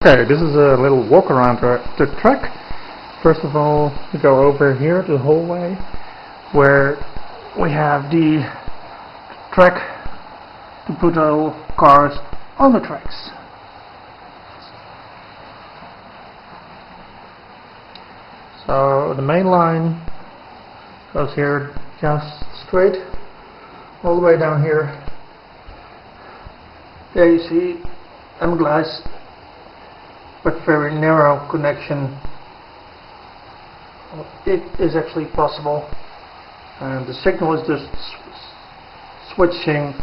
Okay, this is a little walk around the track. First of all, we go over here to the hallway where we have the track to put all cars on the tracks. So the main line goes here just straight all the way down here. There you see M-gleiss, but very narrow connection. It is actually possible, and the signal is just switching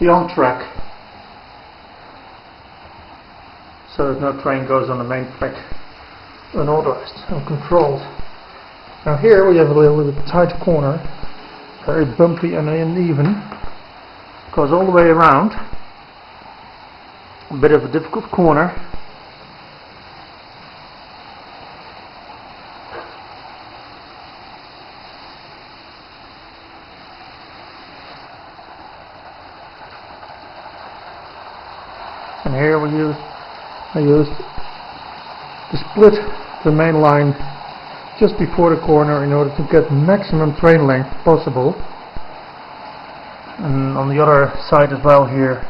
the on track so that no train goes on the main track unauthorized, uncontrolled. Now here we have a little bit tight corner, very bumpy and uneven, goes all the way around. A bit of a difficult corner. And here I used to split the main line just before the corner in order to get maximum train length possible. And on the other side as well here,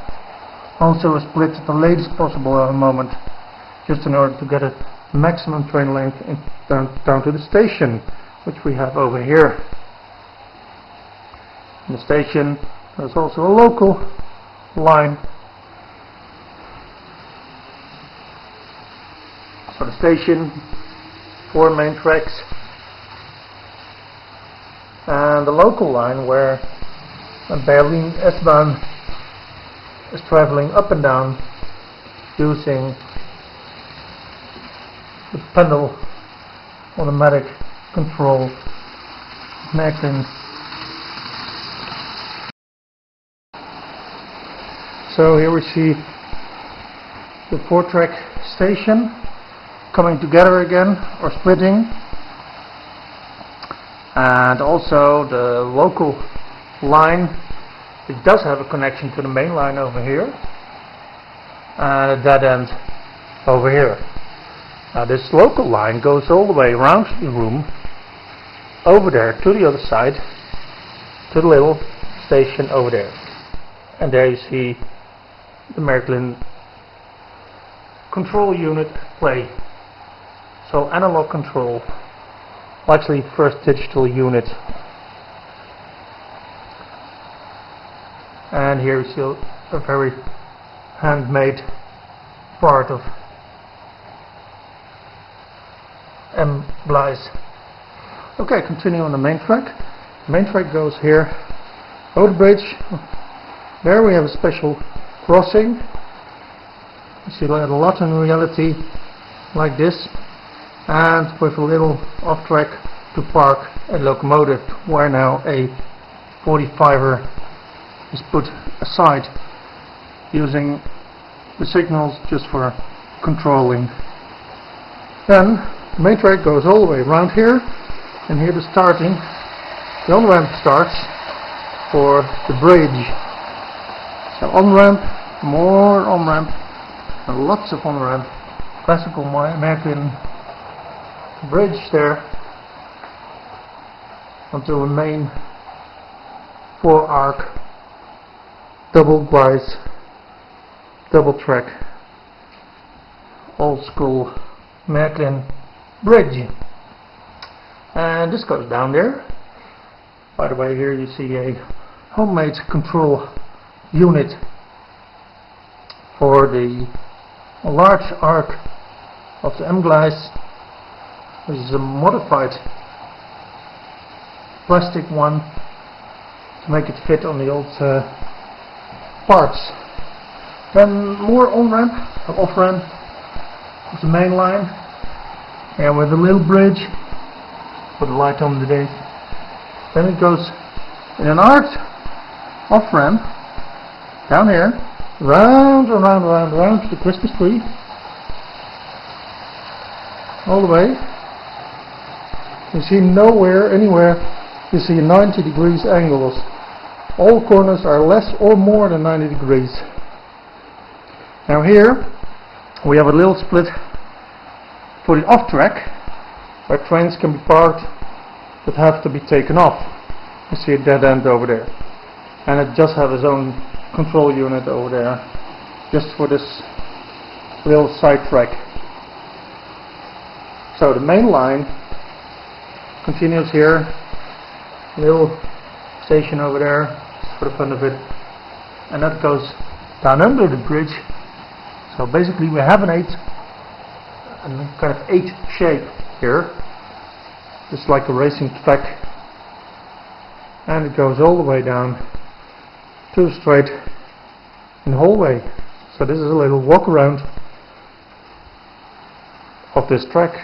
also a split the latest possible at the moment, just in order to get a maximum train length down to the station, which we have over here. In the station there's also a local line. So the station, 4 main tracks, and the local line where Märklin S-Bahn is traveling up and down using the pedal automatic control Märklin. So here we see the 4-track station coming together again, or splitting, and also the local line. It does have a connection to the main line over here, and a dead end over here. Now this local line goes all the way around the room, over there to the other side, to the little station over there. And there you see the Märklin control unit play. So analog control, actually first digital unit. And here you see a very handmade part of M-gleiss. Okay, continue on the main track. The main track goes here over the bridge. There we have a special crossing. You see a lot in reality like this, and with a little off track to park a locomotive where now a 45er is put aside, using the signals just for controlling. Then the main track goes all the way around here, and here the on-ramp starts for the bridge. So on-ramp, more on-ramp, and lots of on-ramp. Classical Märklin bridge there until the main 4-arc double-gleiss, double-track, old-school Märklin bridge. And this goes down there. By the way, here you see a homemade control unit for the large arc of the M-gleiss. This is a modified plastic one to make it fit on the old parts. Then more on-ramp, off-ramp of the main line, and with a little bridge, put a light on today. Then it goes in an arced off-ramp down here, round and round and round, round to the Christmas tree, all the way. You see nowhere, anywhere, you see 90 degrees angles. All corners are less or more than 90 degrees. Now here, We have a little split for the off track, where trains can be parked that have to be taken off. You see a dead end over there, and it just has its own control unit over there, just for this little side track. So the main line continues here, little station over there, just for the fun of it, and that goes down under the bridge. So basically we have a kind of 8 shape here, just like a racing track, and it goes all the way down to the straight in the hallway. So this is a little walk around of this track.